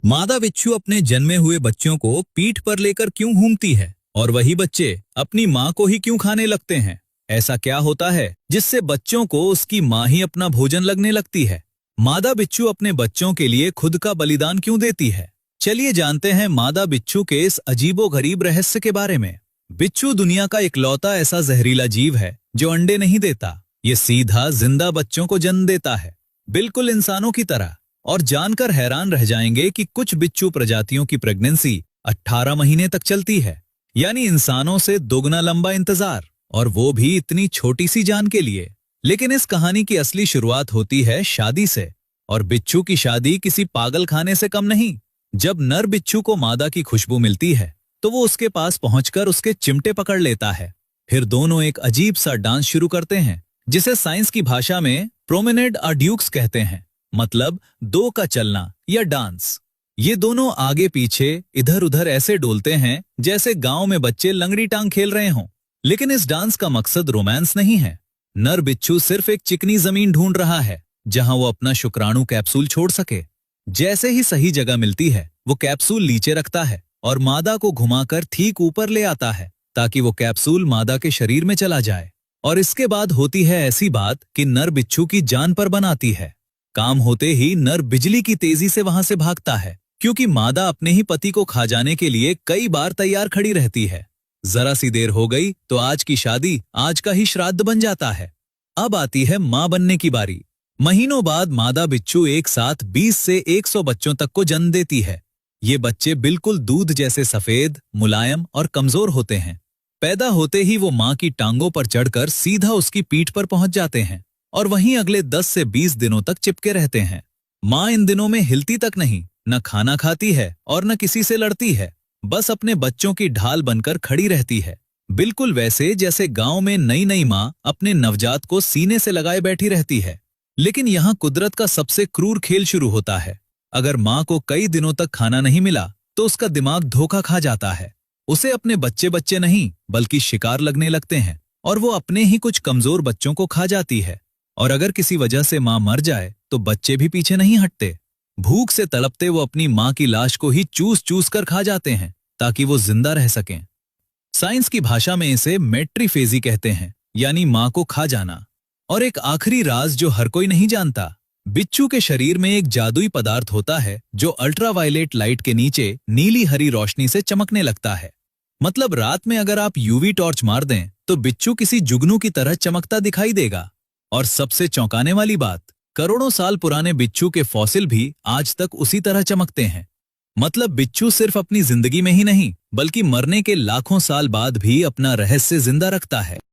मादा बिच्छू अपने जन्मे हुए बच्चों को पीठ पर लेकर क्यों घूमती है और वही बच्चे अपनी माँ को ही क्यों खाने लगते हैं? ऐसा क्या होता है जिससे बच्चों को उसकी माँ ही अपना भोजन लगने लगती है? मादा बिच्छू अपने बच्चों के लिए खुद का बलिदान क्यों देती है? चलिए जानते हैं मादा बिच्छू के इस अजीबोगरीब रहस्य के बारे में। बिच्छू दुनिया का इकलौता ऐसा जहरीला जीव है जो अंडे नहीं देता। ये सीधा जिंदा बच्चों को जन्म देता है, बिल्कुल इंसानों की तरह। और जानकर हैरान रह जाएंगे कि कुछ बिच्छू प्रजातियों की प्रेगनेंसी 18 महीने तक चलती है, यानी इंसानों से दोगुना लंबा इंतजार, और वो भी इतनी छोटी सी जान के लिए। लेकिन इस कहानी की असली शुरुआत होती है शादी से, और बिच्छू की शादी किसी पागल खाने से कम नहीं। जब नर बिच्छू को मादा की खुशबू मिलती है तो वो उसके पास पहुंचकर उसके चिमटे पकड़ लेता है। फिर दोनों एक अजीब सा डांस शुरू करते हैं, जिसे साइंस की भाषा में प्रोमेनेड अड्यूक्स कहते हैं, मतलब दो का चलना या डांस। ये दोनों आगे पीछे इधर उधर ऐसे डोलते हैं जैसे गांव में बच्चे लंगड़ी टांग खेल रहे हों। लेकिन इस डांस का मकसद रोमांस नहीं है। नर बिच्छू सिर्फ एक चिकनी जमीन ढूंढ रहा है जहां वो अपना शुक्राणु कैप्सूल छोड़ सके। जैसे ही सही जगह मिलती है वो कैप्सूल नीचे रखता है और मादा को घुमाकर ठीक ऊपर ले आता है, ताकि वो कैप्सूल मादा के शरीर में चला जाए। और इसके बाद होती है ऐसी बात कि नर बिच्छू की जान पर बनाती है। काम होते ही नर बिजली की तेजी से वहां से भागता है, क्योंकि मादा अपने ही पति को खा जाने के लिए कई बार तैयार खड़ी रहती है। जरा सी देर हो गई तो आज की शादी आज का ही श्राद्ध बन जाता है। अब आती है मां बनने की बारी। महीनों बाद मादा बिच्छू एक साथ 20 से 100 बच्चों तक को जन्म देती है। ये बच्चे बिल्कुल दूध जैसे सफेद, मुलायम और कमजोर होते हैं। पैदा होते ही वो मां की टांगों पर चढ़कर सीधा उसकी पीठ पर पहुंच जाते हैं और वहीं अगले 10 से 20 दिनों तक चिपके रहते हैं। मां इन दिनों में हिलती तक नहीं, न खाना खाती है और न किसी से लड़ती है। बस अपने बच्चों की ढाल बनकर खड़ी रहती है, बिल्कुल वैसे जैसे गांव में नई नई मां अपने नवजात को सीने से लगाए बैठी रहती है। लेकिन यहाँ कुदरत का सबसे क्रूर खेल शुरू होता है। अगर मां को कई दिनों तक खाना नहीं मिला तो उसका दिमाग धोखा खा जाता है। उसे अपने बच्चे बच्चे नहीं बल्कि शिकार लगने लगते हैं और वो अपने ही कुछ कमजोर बच्चों को खा जाती है। और अगर किसी वजह से मां मर जाए तो बच्चे भी पीछे नहीं हटते। भूख से तड़पते वो अपनी मां की लाश को ही चूस चूस कर खा जाते हैं ताकि वो जिंदा रह सकें। साइंस की भाषा में इसे मेट्रीफेजी कहते हैं, यानी मां को खा जाना। और एक आखिरी राज जो हर कोई नहीं जानता, बिच्छू के शरीर में एक जादुई पदार्थ होता है जो अल्ट्रावायलेट लाइट के नीचे नीली हरी रोशनी से चमकने लगता है। मतलब रात में अगर आप यूवी टॉर्च मार दें तो बिच्छू किसी जुगनू की तरह चमकता दिखाई देगा। और सबसे चौंकाने वाली बात, करोड़ों साल पुराने बिच्छू के फॉसिल भी आज तक उसी तरह चमकते हैं। मतलब बिच्छू सिर्फ अपनी जिंदगी में ही नहीं बल्कि मरने के लाखों साल बाद भी अपना रहस्य जिंदा रखता है।